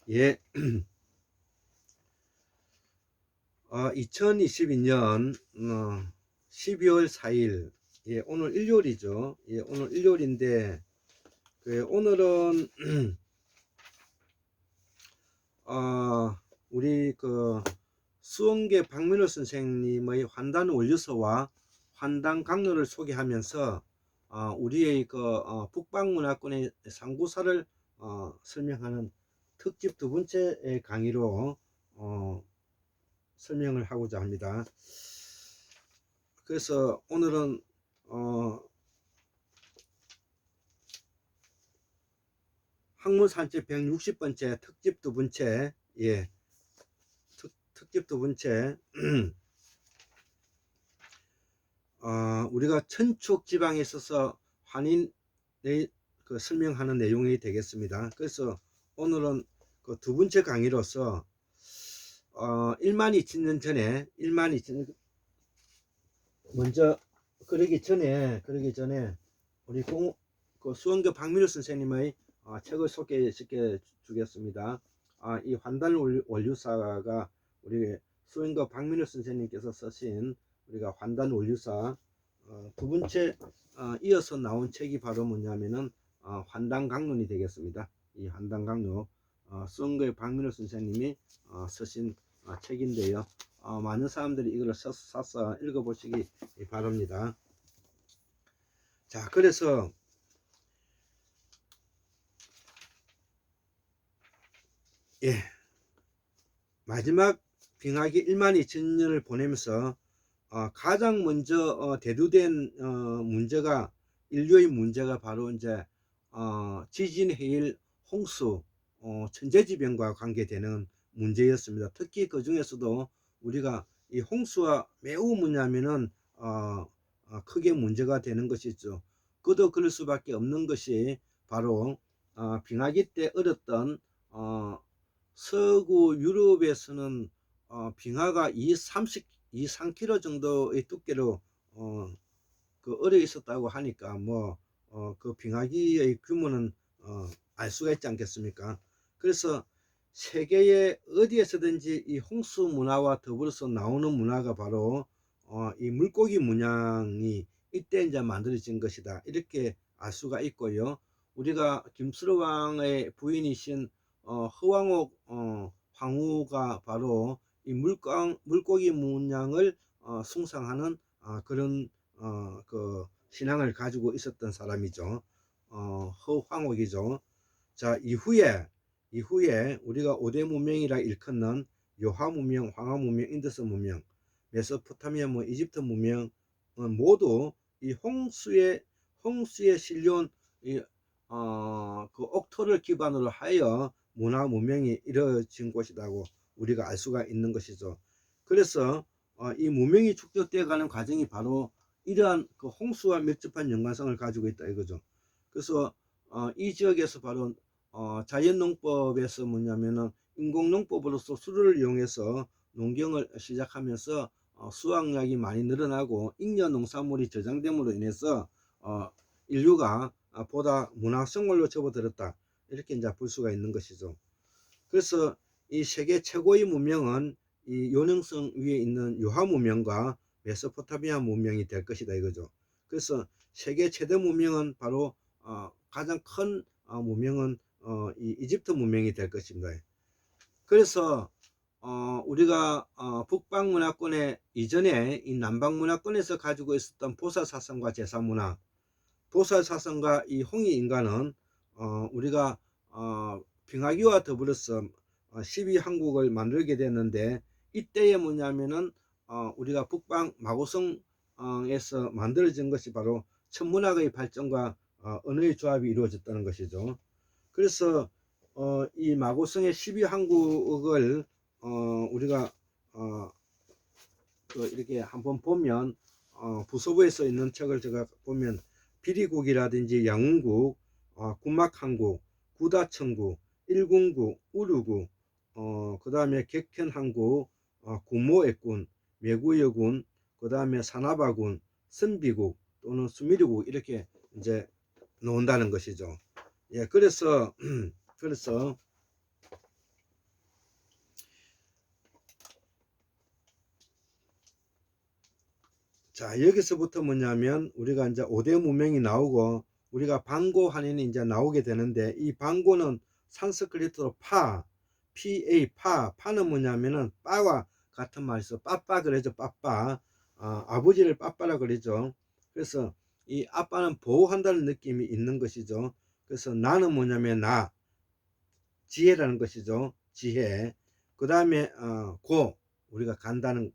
예, 2022년 12월 4일, 예, 오늘 일요일이죠. 예, 오늘 일요일인데 오늘은 우리 수원계 박민호 선생님의 환단 원류서와 환단 강론을 소개하면서 우리의 북방문화권의 상구사를 설명하는 특집 두 번째 강의로 설명을 하고자 합니다. 그래서 오늘은 학문산책 160번째 특집 두 번째, 예, 특집 두 번째 우리가 천축 지방에 있어서 환인의 설명하는 내용이 되겠습니다. 그래서 오늘은 그 두 번째 강의로서 1만 2천 년 전에 먼저 그러기 전에 우리 수원교 박민우 선생님의 책을 소개시켜 주겠습니다. 이 환단 원류사가 우리 수원교 박민우 선생님께서 쓰신 우리가 환단 원류사 두 번째 이어서 나온 책이 바로 뭐냐면은 환단 강론이 되겠습니다. 이 환단 강론 수원교의 박민우 선생님이 쓰신 책인데요. 많은 사람들이 이걸 사서 읽어보시기 바랍니다. 자, 그래서 예, 마지막 빙하기 1만 2천 년을 보내면서 가장 먼저 대두된 문제가 인류의 문제가 바로 이제 지진, 해일, 홍수, 천재지변과 관계되는 문제였습니다. 특히 그 중에서도 우리가 이 홍수와 매우 뭐냐면은 크게 문제가 되는 것이죠. 그도 그럴 수밖에 없는 것이 바로 빙하기 때 얼었던 서구 유럽에서는 빙하가 3km 정도의 두께로 얼어 있었다고 하니까 그 빙하기의 규모는 알 수가 있지 않겠습니까? 그래서 세계의 어디에서든지 이 홍수 문화와 더불어서 나오는 문화가 바로 이 물고기 문양이 이때 이제 만들어진 것이다, 이렇게 알 수가 있고요. 우리가 김수로 왕의 부인이신 허왕옥 황후가 바로 이 물고기 문양을 숭상하는 그런 그 신앙을 가지고 있었던 사람이죠. 허황옥이죠. 자, 이후에 우리가 5대 문명이라 일컫는 요하 문명, 황하 문명, 인더스 문명, 메소포타미아, 이집트 문명은 모두 이 홍수에 실려온 그 옥토를 기반으로 하여 문화 문명이 이루어진 곳이라고 우리가 알 수가 있는 것이죠. 그래서 이 문명이 축적되어 가는 과정이 바로 이러한 그 홍수와 밀접한 연관성을 가지고 있다 이거죠. 그래서 이 지역에서 바로 자연농법에서 뭐냐면은 인공농법으로서 수를 이용해서 농경을 시작하면서 수확량이 많이 늘어나고 잉여 농산물이 저장됨으로 인해서 인류가 보다 문화생활로 접어들었다, 이렇게 이제 볼 수가 있는 것이죠. 그래서 이 세계 최고의 문명은 이 요능성 위에 있는 요하 문명과 메소포타미아 문명이 될 것이다 이거죠. 그래서 세계 최대 문명은 바로 가장 큰 문명은 이 이집트 문명이 될 것입니다. 그래서 우리가 북방 문화권의 이전에 이 남방 문화권에서 가지고 있었던 보살사성과 제사문화, 보살사성과 이 홍익인간은 우리가 빙하기와 더불어서 12항국을 만들게 됐는데, 이때에 뭐냐면은 우리가 북방 마고성에서 만들어진 것이 바로 천문학의 발전과 언어의 조합이 이루어졌다는 것이죠. 그래서 이 마고성의 12항국을 우리가 이렇게 한번 보면 부서부에 써 있는 책을 제가 보면 비리국이라든지 양운국, 군막항국, 구다천국, 일군국, 우르국, 그 다음에 객현항국, 구모액군, 매구여군, 그 다음에 사나바군, 선비국 또는 수미리국, 이렇게 이제 나온다는 것이죠. 예, 그래서 자, 여기서부터 뭐냐면 우리가 이제 5대 문명이 나오고 우리가 방고 한인이 이제 나오게 되는데, 이 방고는 산스크리트로 파는 뭐냐면은 빠와 같은 말이죠. 빠빠 그러죠. 빠빠. 아버지를 빠빠라 그러죠. 그래서 이 아빠는 보호한다는 느낌이 있는 것이죠. 그래서 나는 뭐냐면 지혜라는 것이죠. 지혜. 그 다음에 우리가 간다는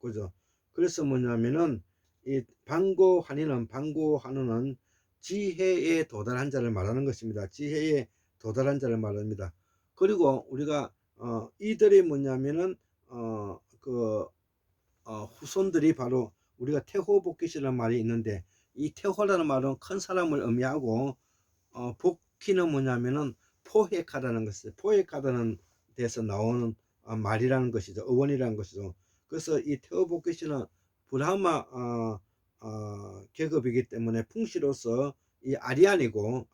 거죠. 그래서 뭐냐면은 이 방고한우는 지혜에 도달한 자를 말하는 것입니다. 지혜에 도달한 자를 말합니다. 그리고 우리가 이들이 뭐냐면은 후손들이 바로 우리가 태호복귀시라는 말이 있는데, 이 태호라는 말은 큰 사람을 의미하고 복귀는 뭐냐면은 포획하다는 것이죠. 포획하다는 데서 나오는 말이라는 것이죠. 어원이라는 것이죠. 그래서 이 태호복귀시는 브라흐마 계급이기 때문에 풍시로서 이 아리안이고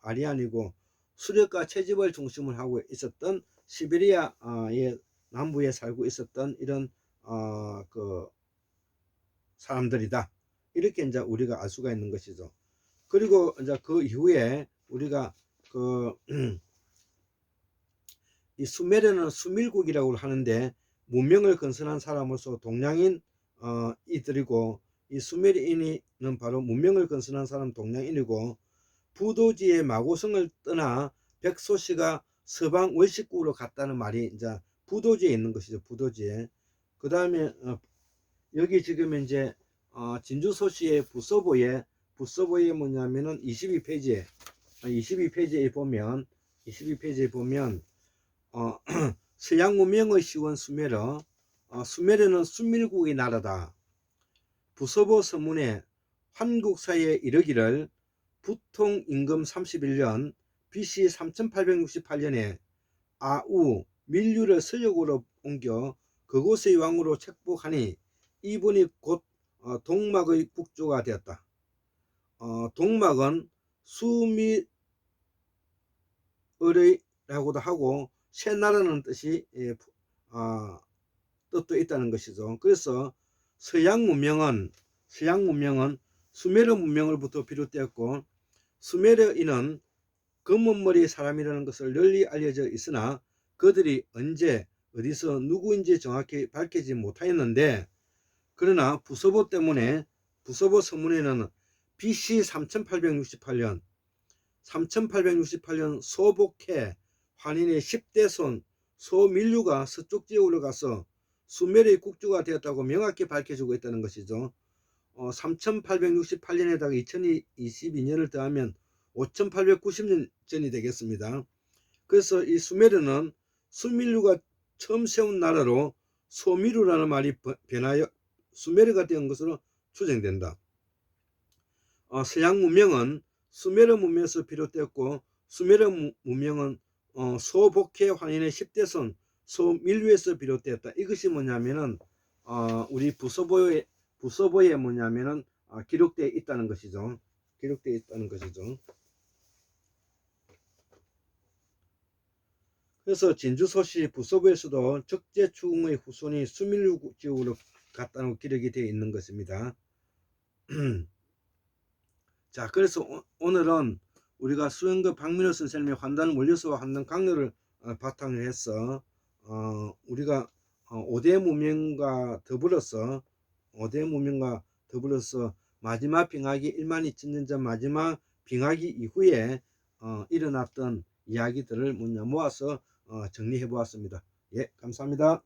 수렵과 채집을 중심을 하고 있었던 시베리아의 남부에 살고 있었던 이런 그 사람들이다. 이렇게 이제 우리가 알 수가 있는 것이죠. 그리고 이제 그 이후에 우리가 이 수메르는 수밀국이라고 하는데, 문명을 건설한 사람으로서 동양인 이들이고, 이 수메르인은 바로 문명을 건설한 사람 동양인이고, 부도지의 마고성을 떠나 백소씨가 서방 월식국으로 갔다는 말이 이제 부도지에 있는 것이죠. 부도지에. 그 다음에 여기 지금 이제 진주소시의 부서보에 뭐냐면은 22페이지에 보면 서양 문명의 시원 수메르는 수밀국의 나라다. 부서보 서문에 환국사에 이르기를 부통 임금 31년 BC 3868년에 아우 밀류를 서역으로 옮겨 그곳의 왕으로 책복하니 이분이 곧 동막의 국주가 되었다. 동막은 수밀의라고도 하고 새 나라는 뜻이 뜻도 있다는 것이죠. 그래서 서양 문명은 수메르 문명으로부터 비롯되었고, 수메르인은 검은머리 사람이라는 것을 널리 알려져 있으나 그들이 언제 어디서 누구인지 정확히 밝히지 못하였는데, 그러나 부서보 서문에는 BC 3868년 소복해 환인의 10대 손 소밀류가 서쪽 지역으로 가서 수메르의 국주가 되었다고 명확히 밝혀주고 있다는 것이죠. 3868년에다가 2022년을 더하면 5890년 전이 되겠습니다. 그래서 이 수메르는 수밀류가 처음 세운 나라로 소미루라는 말이 변하여 수메르가 된 것으로 추정된다. 서양 문명은 수메르 문명에서 비롯되었고, 수메르 문명은 소복해 환인의 10대 손 소밀류에서 비롯되었다. 이것이 뭐냐면은 우리 부서보에 뭐냐면은 기록되어 있다는 것이죠. 그래서 진주소시 부서보에서도 적재추궁의 후손이 수밀류 지역으로 갔다는 기록이 되어 있는 것입니다. 자, 그래서 오늘은 우리가 수영급 박민호 선생님의 환단 원료소와 환단 강요를 바탕으로 해서 우리가 5대 문명과 더불어서 마지막 빙하기 1만 2000년 전 마지막 빙하기 이후에 일어났던 이야기들을 모아서 정리해 보았습니다. 예, 감사합니다.